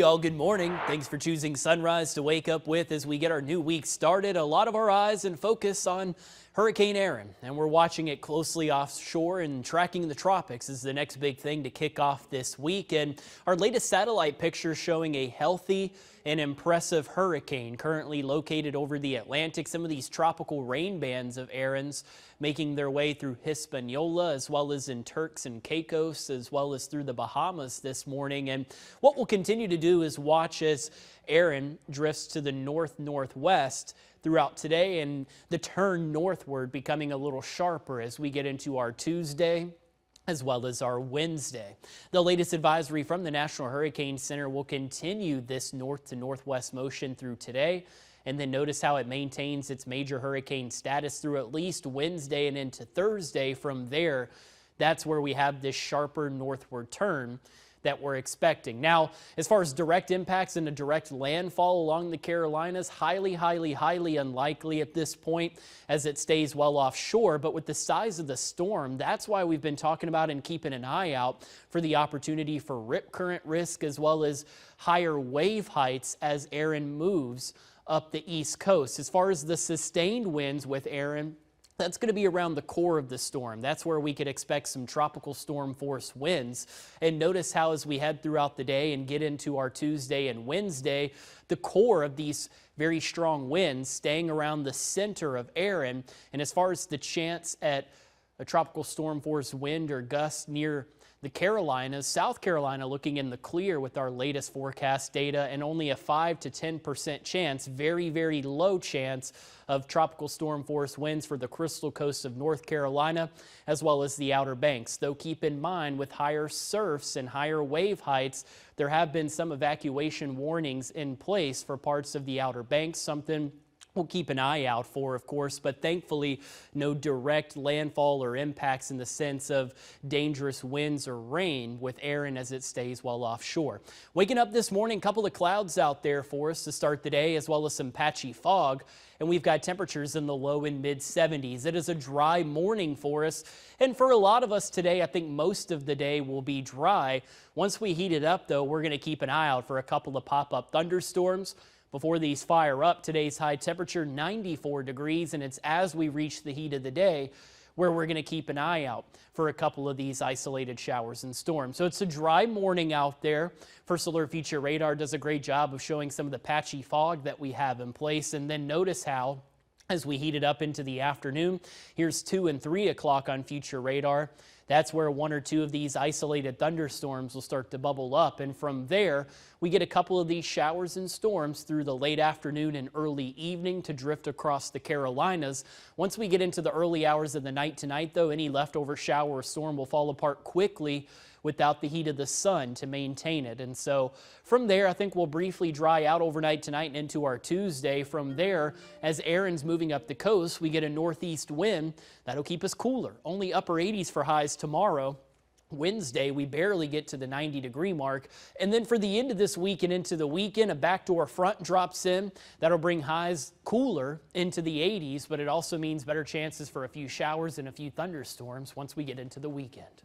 Y'all, good morning. Thanks for choosing Sunrise to wake up with as we get our new week started. A lot of our eyes and focus on Hurricane Erin, and we're watching it closely offshore, and tracking the tropics is the next big thing to kick off this week. And our latest satellite picture showing a healthy and impressive hurricane currently located over the Atlantic. Some of these tropical rain bands of Erin's making their way through Hispaniola, as well as in Turks and Caicos, as well as through the Bahamas this morning. And what we'll continue to do is watch as Erin drifts to the north-northwest throughout today, and the turn northward becoming a little sharper as we get into our Tuesday as well as our Wednesday. The latest advisory from the National Hurricane Center will continue this north to northwest motion through today, and then notice how it maintains its major hurricane status through at least Wednesday and into Thursday. From there, that's where we have this sharper northward turn that we're expecting. Now, as far as direct impacts and a direct landfall along the Carolinas, highly unlikely at this point as it stays well offshore. But with the size of the storm, that's why we've been talking about and keeping an eye out for the opportunity for rip current risk, as well as higher wave heights as Erin moves up the East Coast. As far as the sustained winds with Erin, that's going to be around the core of the storm. That's where we could expect some tropical storm force winds. And notice how as we head throughout the day and get into our Tuesday and Wednesday, the core of these very strong winds staying around the center of Erin. And as far as the chance at a tropical storm force wind or gust near the Carolinas, South Carolina looking in the clear with our latest forecast data, and only a 5 to 10% chance, very low chance of tropical storm force winds for the Crystal Coast of North Carolina, as well as the Outer Banks. Though keep in mind, with higher surfs and higher wave heights, there have been some evacuation warnings in place for parts of the Outer Banks, something we'll keep an eye out for, of course, but thankfully no direct landfall or impacts in the sense of dangerous winds or rain with Erin as it stays well offshore. Waking up this morning, a couple of clouds out there for us to start the day, as well as some patchy fog, and we've got temperatures in the low and mid 70s. It is a dry morning for us, and for a lot of us today, I think most of the day will be dry. Once we heat it up, though, we're going to keep an eye out for a couple of pop-up thunderstorms. Before these fire up, today's high temperature 94 degrees, and it's as we reach the heat of the day where we're going to keep an eye out for a couple of these isolated showers and storms. So it's a dry morning out there. First Alert Future Radar does a great job of showing some of the patchy fog that we have in place, and then notice how as we heat it up into the afternoon, here's 2 and 3 o'clock on Future Radar. That's where 1 or 2 of these isolated thunderstorms will start to bubble up. And from there, we get a couple of these showers and storms through the late afternoon and early evening to drift across the Carolinas. Once we get into the early hours of the night tonight, though, any leftover shower or storm will fall apart quickly without the heat of the sun to maintain it. And so from there, I think we'll briefly dry out overnight tonight and into our Tuesday. From there, as Erin's moving up the coast, we get a northeast wind that'll keep us cooler. Only upper 80s for highs tomorrow. Wednesday, we barely get to the 90-degree mark. And then for the end of this week and into the weekend, a backdoor front drops in. That'll bring highs cooler into the 80s, but it also means better chances for a few showers and a few thunderstorms once we get into the weekend.